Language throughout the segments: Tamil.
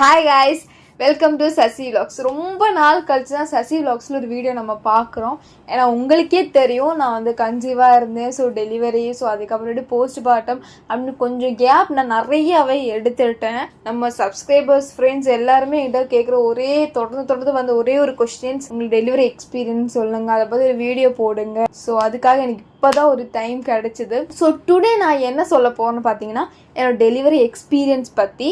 Hi guys, welcome to Sasi vlogs. ரொம்ப நாள் கழிச்சு தான் சசி விலாக்ஸில் ஒரு வீடியோ நம்ம பார்க்குறோம். ஏன்னா உங்களுக்கே தெரியும் நான் வந்து கன்சீவாக இருந்தேன். ஸோ டெலிவரி, ஸோ அதுக்கப்புறமேட்டு போஸ்ட் பார்ட்டம் அப்படின்னு கொஞ்சம் கேப் நான் நிறையாவே எடுத்துட்டேன். நம்ம சப்ஸ்கிரைபர்ஸ் ஃப்ரெண்ட்ஸ் எல்லாருமே என்கிட்ட கேட்குற தொடர்ந்து வந்த ஒரே ஒரு கொஸ்டின்ஸ், உங்களுக்கு டெலிவரி எக்ஸ்பீரியன்ஸ் சொல்லுங்க, அதை பற்றி ஒரு வீடியோ போடுங்க. ஸோ அதுக்காக எனக்கு இப்போதான் ஒரு டைம் கிடைச்சிது. ஸோ டுடே நான் என்ன சொல்ல போகிறேன்னு பார்த்தீங்கன்னா என்னோட டெலிவரி எக்ஸ்பீரியன்ஸ் பற்றி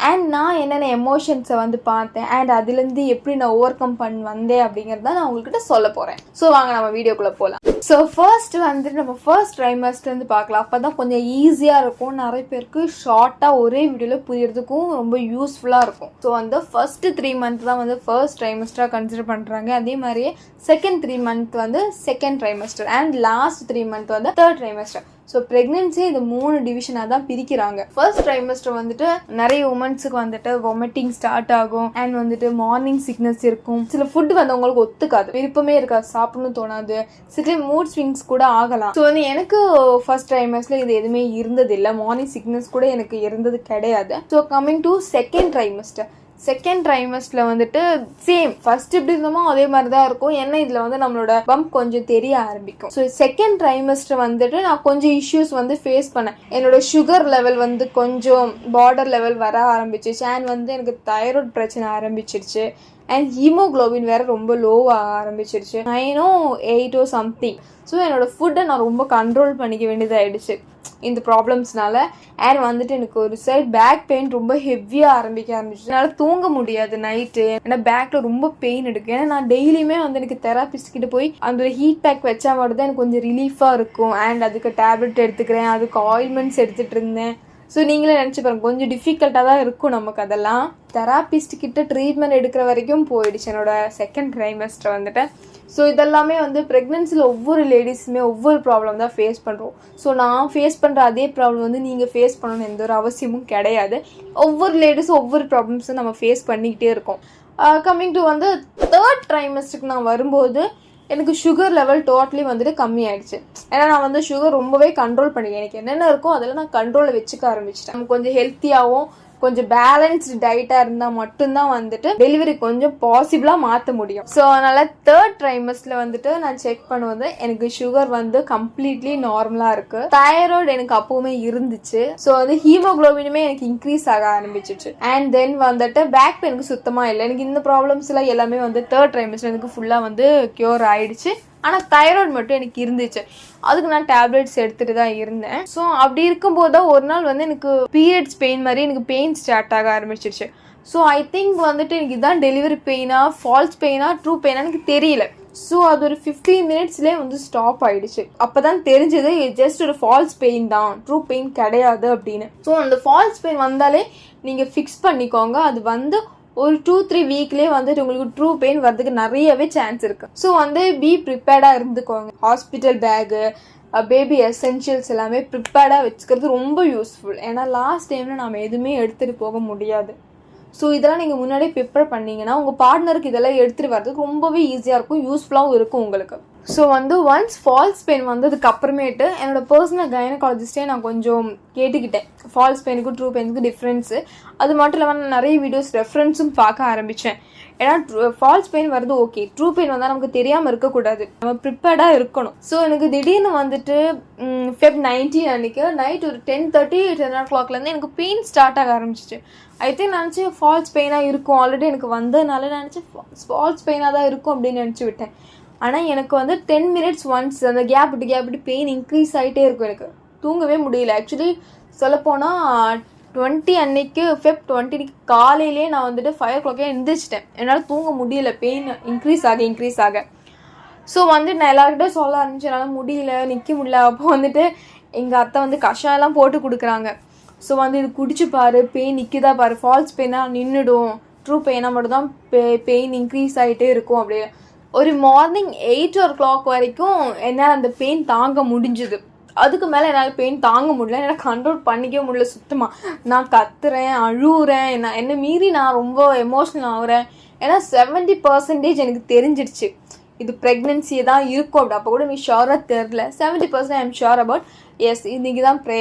அண்ட் நான் என்னென்ன எமோஷன்ஸை வந்து பார்த்தேன் அண்ட் அதுலேருந்து எப்படி நான் ஓவர் கம் பண்ணி வந்தேன் அப்படிங்கிறத நான் உங்கள்கிட்ட சொல்ல போகிறேன். ஸோ வாங்க நம்ம வீடியோக்குள்ளே போகலாம். ஸோ ஃபர்ஸ்ட் வந்துட்டு நம்ம ஃபர்ஸ்ட் ட்ரைமஸ்டர்லேருந்து பார்க்கலாம். அப்போ தான் கொஞ்சம் ஈஸியாக இருக்கும். நிறைய பேருக்கு ஷார்ட்டாக ஒரே வீடியோவில் புரியறதுக்கும் ரொம்ப யூஸ்ஃபுல்லாக இருக்கும். ஸோ வந்து ஃபர்ஸ்ட் 3 மந்த் தான் வந்து ஃபர்ஸ்ட் ட்ரைமஸ்டராக கன்சிடர் பண்ணுறாங்க. அதே மாதிரியே செகண்ட் 3 மந்த் வந்து second trimester and last 3 month வந்து தேர்ட் ட்ரைமஸ்டர். ஸோ ப்ரெக்னென்சி இந்த 3 டிவிஷனாக தான் பிரிக்கிறாங்க. ஃபர்ஸ்ட் ட்ரைமஸ்டர் வந்துட்டு நிறைய உமன்ஸுக்கு வந்துட்டு வாமிட்டிங் ஸ்டார்ட் ஆகும் அண்ட் வந்துட்டு மார்னிங் சிக்னஸ் இருக்கும். சில ஃபுட் வந்து அவங்களுக்கு ஒத்துக்காது, விருப்பமே இருக்காது, சாப்பிடணும் தோணாது, சில மூட் ஸ்விங்ஸ் கூட ஆகலாம். ஸோ வந்து எனக்கு ஃபர்ஸ்ட் ட்ரைமஸ்டர்ல இது எதுவுமே இருந்தது இல்லை. மார்னிங் சிக்னஸ் கூட எனக்கு இருந்தது கிடையாது. ஸோ கம்மிங் டு செகண்ட் ட்ரைமஸ்டரில் வந்துட்டு சேம் ஃபர்ஸ்ட் எப்படி இருந்தோமோ அதே மாதிரி தான் இருக்கும். ஏன்னா இதில் வந்து நம்மளோட பம்ப் கொஞ்சம் தெரிய ஆரம்பிக்கும். ஸோ செகண்ட் ட்ரைமஸ்டர் வந்துட்டு நான் கொஞ்சம் இஷ்யூஸ் வந்து ஃபேஸ் பண்ணேன். என்னோட சுகர் லெவல் வந்து கொஞ்சம் பார்டர் லெவல் வர ஆரம்பிச்சிருச்சு அண்ட் வந்து எனக்கு தைராய்டு பிரச்சனை ஆரம்பிச்சிருச்சு அண்ட் ஹீமோக்ளோபின் வேறு ரொம்ப லோவாக ஆரம்பிச்சிருச்சு. 9 or 8 சம்திங். ஸோ என்னோடய ஃபுட்டை நான் ரொம்ப கண்ட்ரோல் பண்ணிக்க வேண்டியதாகிடுச்சு இந்த ப்ராப்ளம்ஸ்னால. அண்ட் வந்துட்டு எனக்கு ஒரு சைட் பேக் பெயின் ரொம்ப ஹெவியாக ஆரம்பிச்சு. என்னால் தூங்க முடியாது நைட்டு. ஏன்னா பேக்ல ரொம்ப பெயின் எடுக்கும். ஏன்னா நான் டெய்லியுமே வந்து எனக்கு தெராபிஸ்ட் கிட்ட போய் அந்த ஹீட் பேக் வச்சா மட்டும் தான் எனக்கு கொஞ்சம் ரிலீஃபாக இருக்கும். அண்ட் அதுக்கு டேப்லெட் எடுத்துக்கிறேன், அதுக்கு ஆயில்மெண்ட்ஸ் எடுத்துகிட்டு இருந்தேன். ஸோ நீங்களே நினச்சி பாருங்க, கொஞ்சம் டிஃபிகல்ட்டாக தான் இருக்கும் நமக்கு. அதெல்லாம் தெராபிஸ்ட் கிட்ட ட்ரீட்மெண்ட் எடுக்கிற வரைக்கும் போயிடுச்சு என்னோட செகண்ட் ட்ரைமஸ்டர் வந்துட்டு. ஸோ இதெல்லாமே வந்து ப்ரெக்னென்சியில் ஒவ்வொரு லேடிஸுமே ஒவ்வொரு ப்ராப்ளம் தான் ஃபேஸ் பண்ணுறோம். ஸோ நான் ஃபேஸ் பண்ணுற அதே ப்ராப்ளம் வந்து நீங்கள் ஃபேஸ் பண்ணணும்னு எந்த ஒரு அவசியமும் கிடையாது. ஒவ்வொரு லேடிஸும் ஒவ்வொரு ப்ராப்ளம்ஸும் நம்ம ஃபேஸ் பண்ணிக்கிட்டே இருக்கோம். கம்மிங் டு வந்து தேர்ட் ட்ரைமஸ்டருக்கு நான் வரும்போது எனக்கு சுகர் லெவல் டோட்டலி வந்துட்டு கம்மி ஆயிடுச்சு. ஏன்னா நான் வந்து சுகர் ரொம்பவே கண்ட்ரோல் பண்ணிக்கிறேன். எனக்கு என்னென்ன இருக்கோ அதெல்லாம் நான் கண்ட்ரோலில் வச்சுக்க ஆரம்பிச்சிட்டேன். நம்ம கொஞ்சம் ஹெல்த்தியாகவும் கொஞ்சம் பேலன்ஸ்டு டயட்டாக இருந்தால் மட்டும்தான் வந்துட்டு டெலிவரி கொஞ்சம் பாசிபிளாக மாற்ற முடியும். ஸோ அதனால் தேர்ட் ட்ரைமஸ்டில் வந்துட்டு நான் செக் பண்ணுவது எனக்கு சுகர் வந்து கம்ப்ளீட்லி நார்மலாக இருக்குது. தைராய்டு எனக்கு அப்போவுமே இருந்துச்சு. ஸோ வந்து ஹீமோக்ளோபினுமே எனக்கு இன்க்ரீஸ் ஆக ஆரம்பிச்சிச்சு. அண்ட் தென் வந்துட்டு பேக் பெயினுக்கு சுத்தமாக இல்லை. எனக்கு இந்த ப்ராப்ளம்ஸ்லாம் எல்லாமே வந்து தேர்ட் ட்ரைமஸ்டில் எனக்கு ஃபுல்லாக வந்து க்யூர் ஆயிடுச்சு. ஆனால் தைராய்டு மட்டும் எனக்கு இருந்துச்சு. அதுக்கு நான் டேப்லெட்ஸ் எடுத்துகிட்டு தான் இருந்தேன். ஸோ அப்படி இருக்கும்போது தான் ஒரு நாள் வந்து எனக்கு பீரியட்ஸ் பெயின் மாதிரி எனக்கு பெயின் ஸ்டார்ட் ஆக ஆரம்பிச்சிருச்சு. ஸோ ஐ திங்க் வந்துட்டு எனக்கு இதான் டெலிவரி பெயினா, ஃபால்ஸ் பெயினா, ட்ரூ பெயினா எனக்கு தெரியல. ஸோ அது ஒரு 15 மினிட்ஸ்லேயே வந்து ஸ்டாப் ஆகிடுச்சு. அப்போ தான் தெரிஞ்சது ஜஸ்ட் ஒரு ஃபால்ஸ் பெயின் தான், ட்ரூ பெயின் கிடையாது அப்படின்னு. ஸோ அந்த ஃபால்ஸ் பெயின் வந்தாலே நீங்கள் ஃபிக்ஸ் பண்ணிக்கோங்க. அது வந்து ஒரு 2-3 வீக்லேயே வந்துட்டு உங்களுக்கு ட்ரூ பெயின் வரதுக்கு நிறையவே சான்ஸ் இருக்குது. ஸோ வந்து பி ப்ரிப்பேர்டாக இருந்துக்கோங்க. ஹாஸ்பிட்டல் பேகு, பேபி எசென்ஷியல்ஸ் எல்லாமே ப்ரிப்பேர்டாக வச்சுக்கிறது ரொம்ப யூஸ்ஃபுல். ஏன்னா லாஸ்ட் டைமில் நம்ம எதுவுமே எடுத்துகிட்டு போக முடியாது. ஸோ இதெல்லாம் நீங்கள் முன்னாடியே ப்ரிப்பேர் பண்ணிங்கன்னா உங்கள் பார்ட்னருக்கு இதெல்லாம் எடுத்துகிட்டு வரதுக்கு ரொம்பவே ஈஸியாக இருக்கும், யூஸ்ஃபுல்லாகவும் இருக்கும் உங்களுக்கு. ஸோ வந்து ஒன்ஸ் ஃபால்ஸ் பெயின் வந்ததுக்கு அப்புறமேட்டு என்னோட பர்சனல் கைனகாலஜிஸ்டே நான் கொஞ்சம் கேட்டுக்கிட்டேன் ஃபால்ஸ் பெயினுக்கும் ட்ரூ பெயினுக்கும் டிஃப்ரென்ஸு. அது மட்டும் இல்லாமல் நான் நிறைய வீடியோஸ் ரெஃபரன்ஸும் பார்க்க ஆரம்பித்தேன். ஏன்னா ஃபால்ஸ் பெயின் வருது ஓகே, ட்ரூ பெயின் வந்தால் நமக்கு தெரியாமல் இருக்கக்கூடாது, நம்ம ப்ரிப்பேர்டாக இருக்கணும். ஸோ எனக்கு திடீர்னு வந்துட்டு Feb 19 அன்றைக்கி நைட் ஒரு 10:30 10 o'clockலேருந்து எனக்கு பெயின் ஸ்டார்ட் ஆக ஆரம்பிச்சிச்சு. ஐ திங்க் நினச்சி ஃபால்ஸ் பெயினாக இருக்கும், ஆல்ரெடி எனக்கு வந்ததுனால நினச்சி ஃபால்ஸ் பெயினாக தான் இருக்கும் அப்படின்னு நினச்சி விட்டேன். ஆனால் எனக்கு வந்து 10 minutes ஒன்ஸ் அந்த கேப் விட்டு பெயின் இன்க்ரீஸ் ஆகிட்டே இருக்கும். எனக்கு தூங்கவே முடியல. ஆக்சுவலி சொல்லப்போனால் 20 அன்னைக்கு Feb 20 காலையிலே நான் வந்துட்டு 5 o'clock எழுந்திரிச்சிட்டேன். என்னால் தூங்க முடியல, பெயின் இன்க்ரீஸ் ஆக. ஸோ வந்து நான் எல்லாருக்கிட்டே சொல்ல ஆரம்பிச்சேன், என்னால் முடியல, நிற்க முடியல. அப்போ வந்துட்டு எங்கள் அத்தை வந்து கஷாயெல்லாம் போட்டு கொடுக்குறாங்க. ஸோ வந்து இது குடிச்சு பாரு, பெயின் நிற்குதா பாரு, ஃபால்ஸ் பெயினாக நின்றுடும், ட்ரூ பெயினாக மட்டும் தான் பெயின் இன்க்ரீஸ் ஆகிட்டே இருக்கும். அப்படியே ஒரு மார்னிங் 8 o'clock வரைக்கும் என்னால் அந்த பெயின் தாங்க முடிஞ்சுது. அதுக்கு மேலே என்னால் பெயின் தாங்க முடியல, என்னால் கண்ட்ரோல் பண்ணிக்கவே முடியல சுத்தமாக. நான் கத்துறேன், அழுவுறேன், என்னை மீறி நான் ரொம்ப எமோஷ்னல் ஆகுறேன். ஏன்னா 70% எனக்கு தெரிஞ்சிடுச்சு இது ப்ரெக்னென்சி தான் இருக்கும். அப்படி அப்போ கூட எனக்கு ஷுவராக தெரில. 70% ஐ எம் ஷுர் அபவுட் எஸ் இன்றைக்கி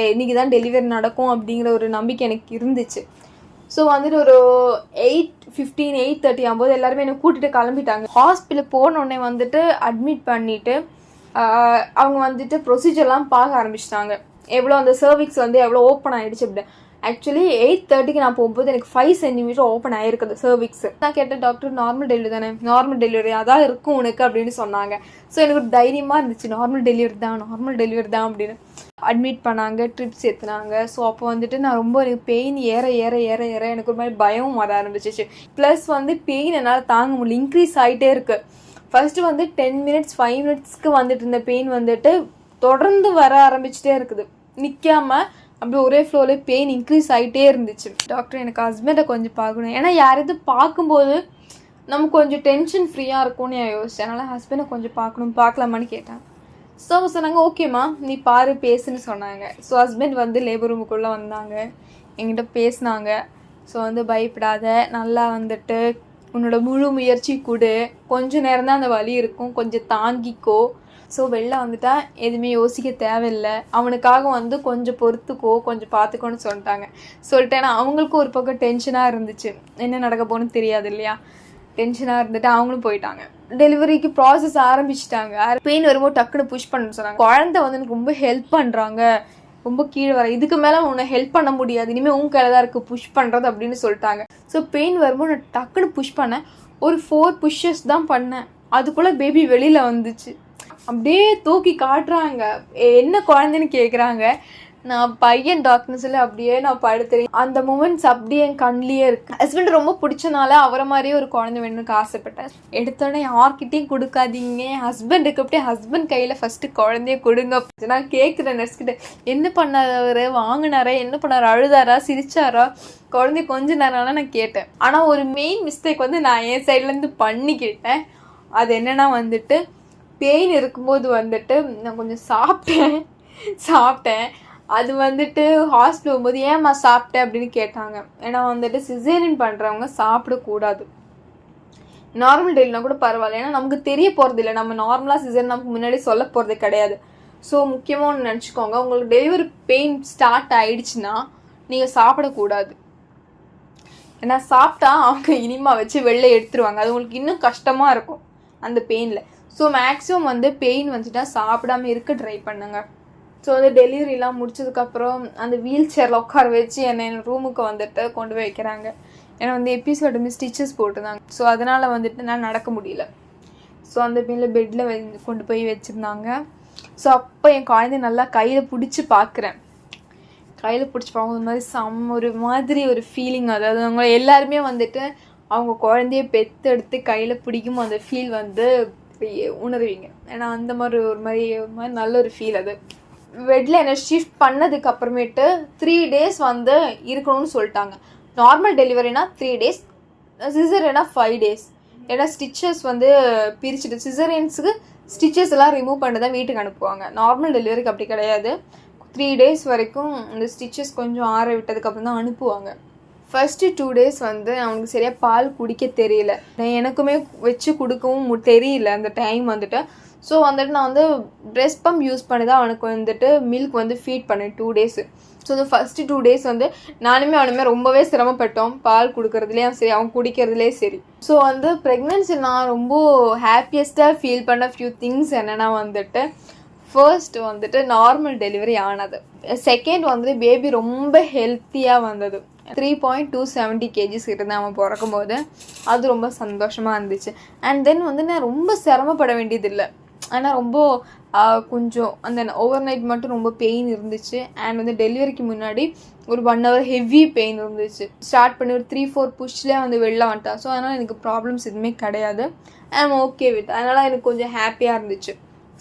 தான் டெலிவரி நடக்கும் அப்படிங்கிற ஒரு நம்பிக்கை எனக்கு இருந்துச்சு. ஸோ வந்துட்டு ஒரு 8:15 8:30 ஆகும்போது எல்லாருமே என்னை கூட்டிகிட்டு கிளம்பிட்டாங்க. ஹாஸ்பிட்டல் போனோடனே வந்துட்டு அட்மிட் பண்ணிவிட்டு அவங்க வந்துட்டு ப்ரொசீஜர்லாம் பார்க்க ஆரம்பிச்சிட்டாங்க. எவ்வளோ அந்த சர்விக்ஸ் வந்து எவ்வளோ ஓப்பன் ஆகிடுச்சு அப்படி. ஆக்சுவலி 8:30க்கு நான் போகும்போது எனக்கு 5 சென்டிமீட்டர் ஓப்பன் ஆகிருக்குது சர்விக்ஸ். நான் கேட்டேன், டாக்டர் நார்மல் டெலிவரி தானே, நார்மல் டெலிவரி அதான் இருக்கும் உனக்கு அப்படின்னு சொன்னாங்க. ஸோ எனக்கு ஒரு தைரியமாக இருந்துச்சு, நார்மல் டெலிவரி தான் அப்படின்னு. அட்மிட் பண்ணாங்க, ட்ரிப்ஸ் ஏற்றுனாங்க. ஸோ அப்போ வந்துட்டு நான் ரொம்ப எனக்கு பெயின் ஏற எனக்கு ஒரு மாதிரி பயமும் வர ஆரம்பிச்சிச்சு. ப்ளஸ் வந்து பெயின் என்னால் தாங்க முடியல, இன்க்ரீஸ் ஆகிட்டே இருக்குது. ஃபர்ஸ்ட்டு வந்து 10 மினிட்ஸ் 5 மினிட்ஸ்க்கு வந்துட்டு இருந்த பெயின் வந்துட்டு தொடர்ந்து வர ஆரம்பிச்சுட்டே இருக்குது, நிற்காம அப்படி ஒரே ஃப்ளோவில் பெயின் இன்க்ரீஸ் ஆகிட்டே இருந்துச்சு. டாக்டர் எனக்கு ஹஸ்பண்டை கொஞ்சம் பார்க்கணும், ஏன்னா யாராவது பார்க்கும்போது நமக்கு கொஞ்சம் டென்ஷன் ஃப்ரீயாக இருக்கும்னு யோசிச்சேன். அதனால் ஹஸ்பண்டை கொஞ்சம் பார்க்கலாமான்னு கேட்டேன். ஸோ சொன்னாங்க, ஓகேம்மா நீ பாரு பேசுன்னு சொன்னாங்க. ஸோ ஹஸ்பண்ட் வந்து லேபர் ரூமுக்குள்ளே வந்தாங்க, என்கிட்ட பேசினாங்க. ஸோ வந்து பயப்படாத, நல்லா வந்துட்டு உன்னோட முழு முயற்சி கொடு, கொஞ்சம் நேரம் தான் அந்த வலி இருக்கும், கொஞ்சம் தாங்கிக்கோ. ஸோ வெளில வந்துட்டா எதுவுமே யோசிக்க தேவையில்லை, அவனுக்காக வந்து கொஞ்சம் பொறுத்துக்கோ, கொஞ்சம் பார்த்துக்கோன்னு சொல்லிட்டேன்னா அவங்களுக்கும் ஒரு பக்கம் டென்ஷனாக இருந்துச்சு, என்ன நடக்க போகணுன்னு தெரியாது இல்லையா, டென்ஷனாக இருந்துட்டு அவங்களும் போயிட்டாங்க. டெலிவரிக்கு ப்ராசஸ் ஆரம்பிச்சிட்டாங்க. பெயின் வரும்போது டக்குன்னு புஷ் பண்ணணும்னு சொன்னாங்க. குழந்தை வந்து எனக்கு ரொம்ப ஹெல்ப் பண்ணுறாங்க, ரொம்ப கீழே வர, இதுக்கு மேலே உன்னை ஹெல்ப் பண்ண முடியாது, இனிமேல் உன் கையில் தான் இருக்குது புஷ் பண்ணுறது அப்படின்னு சொல்லிட்டாங்க. ஸோ பெயின் வரும்போது நான் டக்குன்னு புஷ் பண்ணேன். ஒரு 4 புஷ்ஷஸ் தான் பண்ணேன், அதுக்குள்ளே பேபி வெளியில் வந்துச்சு. அப்படியே தூக்கி காட்டுறாங்க, என்ன குழந்தைன்னு கேட்குறாங்க. நான் பையன் டாக்டர்னு சொல்லி அப்படியே நான் படுத்துறேன். அந்த மூமெண்ட்ஸ் அப்படியே என் கண்ணிலேயே இருக்கு. ஹஸ்பண்ட் ரொம்ப பிடிச்சனால அவரை மாதிரியே ஒரு குழந்தை வேணும்னு ஆசைப்பட்டேன். எடுத்தோடனே யார்கிட்டையும் கொடுக்காதீங்க, ஹஸ்பண்டுக்கு அப்படியே ஹஸ்பண்ட் கையில் ஃபஸ்ட்டு குழந்தைய கொடுங்க. நான் கேட்குறேன் நர்ஸ்கிட்ட, என்ன பண்ணாரு, வாங்கினாரா, என்ன பண்ணாரு, அழுதாரா, சிரிச்சாரா, குழந்தைய கொஞ்ச நேரம்லாம் நான் கேட்டேன். ஆனால் ஒரு மெயின் மிஸ்டேக் வந்து நான் என் சைட்லேருந்து பண்ணிக்கிட்டேன். அது என்னன்னா வந்துட்டு பெயின் இருக்கும்போது வந்துட்டு நான் கொஞ்சம் சாப்பிட்டேன். அது வந்துட்டு ஹாஸ்பிட்டல் போகும்போது ஏம்மா சாப்பிட்டேன் அப்படின்னு கேட்டாங்க. ஏன்னா வந்துட்டு சிசேரியன் பண்ணுறவங்க சாப்பிடக்கூடாது. நார்மல் டெலிவரினா கூட பரவாயில்ல, ஏன்னா நமக்கு தெரிய போகிறது இல்லை, நம்ம நார்மலாக சிசேரியன் நமக்கு முன்னாடி சொல்ல போகிறது கிடையாது. ஸோ முக்கியமாக ஒன்று நினச்சிக்கோங்க, உங்களுக்கு டெலிவரி பெயின் ஸ்டார்ட் ஆகிடுச்சுன்னா நீங்கள் சாப்பிடக்கூடாது. ஏன்னா சாப்பிட்டா அவங்க இனிமா வச்சு வெளில எடுத்துருவாங்க, அது உங்களுக்கு இன்னும் கஷ்டமாக இருக்கும் அந்த பெயினில். ஸோ மேக்ஸிமம் வந்து பெயின் வந்துட்டா சாப்பிடாமல் இருக்க ட்ரை பண்ணுங்க. ஸோ வந்து டெலிவரிலாம் முடிச்சதுக்கப்புறம் அந்த வீல் சேரில் உட்கார வச்சு என்னை ரூமுக்கு வந்துட்டு கொண்டு போய் வைக்கிறாங்க. ஏன்னா வந்து எபிசோடு ஸ்டிச்சஸ் போட்டுருந்தாங்க. ஸோ அதனால் வந்துட்டு நான் நடக்க முடியல. ஸோ அந்த பெட்டில் கொண்டு போய் வச்சுருந்தாங்க. ஸோ அப்போ என் குழந்தை நல்லா கையில் பிடிச்சி பார்க்குறேன். கையில் பிடிச்சி பார்க்கும் ஒரு மாதிரி ஒரு ஃபீலிங். அதாவது அவங்க எல்லாருமே வந்துட்டு அவங்க குழந்தைய பெற்றெடுத்து கையில் பிடிக்கும் அந்த ஃபீல் வந்து உணர்வீங்க. ஏன்னா அந்த மாதிரி ஒரு மாதிரி நல்ல ஒரு ஃபீல். அது பெட்டில் என்னை ஷிஃப்ட் பண்ணதுக்கு அப்புறமேட்டு 3 days வந்து இருக்கணும்னு சொல்லிட்டாங்க. நார்மல் டெலிவரினா 3 days, சிசரியனா 5 days. ஏன்னா ஸ்டிச்சஸ் வந்து பிரிச்சுட்டு சிசரியன்ஸுக்கு ஸ்டிச்சஸ் எல்லாம் ரிமூவ் பண்ணி தான் வீட்டுக்கு அனுப்புவாங்க. நார்மல் டெலிவரிக்கு அப்படி கிடையாது, 3 days வரைக்கும் இந்த ஸ்டிச்சஸ் கொஞ்சம் ஆற விட்டதுக்கப்புறம் தான் அனுப்புவாங்க. ஃபஸ்ட்டு 2 days வந்து அவனுக்கு சரியாக பால் குடிக்க தெரியல, எனக்குமே வச்சு கொடுக்கவும் தெரியல அந்த டைம் வந்துட்டு. ஸோ வந்துட்டு நான் வந்து பிரெஸ்ட் பம்ப் யூஸ் பண்ணி தான் அவனுக்கு வந்துட்டு மில்க் வந்து ஃபீட் பண்ணேன் 2 days. ஸோ இந்த ஃபஸ்ட்டு 2 days வந்து அவனுமே ரொம்பவே சிரமப்பட்டோம், பால் கொடுக்குறதுலேயே சரி அவன் குடிக்கிறதுலே சரி. ஸோ வந்து ப்ரெக்னென்சி நான் ரொம்ப ஹாப்பியஸ்ட்டாக ஃபீல் பண்ண ஃபியூ திங்ஸ் என்னென்னா வந்துட்டு, ஃபர்ஸ்ட் வந்துட்டு நார்மல் டெலிவரி ஆனது, செகண்ட் வந்து பேபி ரொம்ப ஹெல்த்தியாக வந்தது. 3.270 kgs இருந்தேன் அவன் பிறக்கும் போது, அது ரொம்ப சந்தோஷமாக இருந்துச்சு. அண்ட் தென் வந்து நான் ரொம்ப சிரமப்பட வேண்டியதில்லை. ஆனால் ரொம்ப கொஞ்சம் அந்த ஓவர் நைட் மட்டும் ரொம்ப பெயின் இருந்துச்சு. அண்ட் வந்து டெலிவரிக்கு முன்னாடி ஒரு 1 hour ஹெவி பெயின் இருந்துச்சு. ஸ்டார்ட் பண்ணி ஒரு 3-4 புஷ்லேயே வந்து வெளில வந்துட்டான். ஸோ அதனால் எனக்கு ப்ராப்ளம்ஸ் எதுவுமே கிடையாது, ஐ ஆம் ஓகே வித். அதனால் எனக்கு கொஞ்சம் ஹாப்பியாக இருந்துச்சு.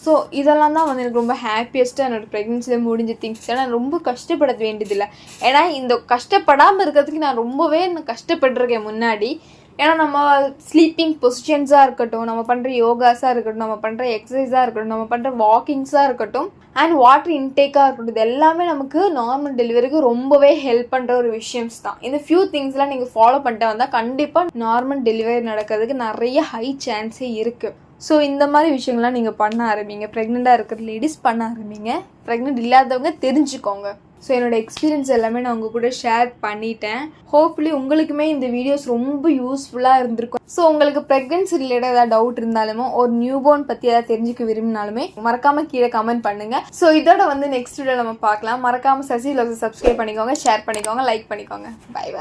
ஸோ இதெல்லாம் தான் வந்து எனக்கு ரொம்ப ஹாப்பியஸ்ட்டாக என்னோடய ப்ரெக்னென்சியில் முடிஞ்ச திங்ஸ். ஏன்னா ரொம்ப கஷ்டப்பட வேண்டியதில்லை. ஏன்னா இந்த கஷ்டப்படாமல் இருக்கிறதுக்கு நான் ரொம்பவே கஷ்டப்பட்டிருக்கேன் முன்னாடி. ஏன்னா நம்ம ஸ்லீப்பிங் பொசிஷன்ஸாக இருக்கட்டும், நம்ம பண்ணுற யோகாஸாக இருக்கட்டும், நம்ம பண்ணுற எக்ஸசைஸாக இருக்கட்டும், நம்ம பண்ணுற வாக்கிங்ஸாக இருக்கட்டும், அண்ட் வாட்டர் இன்டேக்காக இருக்கட்டும், இது எல்லாமே நமக்கு நார்மல் டெலிவரிக்கு ரொம்பவே ஹெல்ப் பண்ணுற ஒரு விஷயம்ஸ் தான். இந்த ஃபியூ திங்ஸ்லாம் நீங்கள் ஃபாலோ பண்ணிட்டு வந்தால் கண்டிப்பாக நார்மல் டெலிவரி நடக்கிறதுக்கு நிறைய ஹை சான்ஸே இருக்குது. ஸோ இந்த மாதிரி விஷயங்கள்லாம் நீங்கள் பண்ண ஆரம்பிங்க. ப்ரெக்னெண்ட்டாக இருக்கிற லேடிஸ் பண்ண ஆரம்பிங்க, ப்ரெக்னென்ட் இல்லாதவங்க தெரிஞ்சுக்கோங்க. ஸோ என்னோட எக்ஸ்பீரியன்ஸ் எல்லாமே நான் உங்கள் கூட ஷேர் பண்ணிட்டேன். ஹோப்ஃபுல்லி உங்களுக்குமே இந்த வீடியோஸ் ரொம்ப யூஸ்ஃபுல்லாக இருந்திருக்கும். ஸோ உங்களுக்கு ப்ரெக்னன்சி ரிலேட்டட் ஏதாவது டவுட் இருந்தாலுமோ ஒரு நியூபோர்ன் பற்றி ஏதாவது தெரிஞ்சுக்க விரும்பினாலுமே மறக்காமல் கீழே கமெண்ட் பண்ணுங்கள். ஸோ இதோட வந்து நெக்ஸ்ட் வீடியோ நம்ம பார்க்கலாம். மறக்காமல் சசி vlogs சப்ஸ்கிரைப் பண்ணிக்கோங்க, ஷேர் பண்ணிக்கோங்க, லைக் பண்ணிக்கோங்க. பை.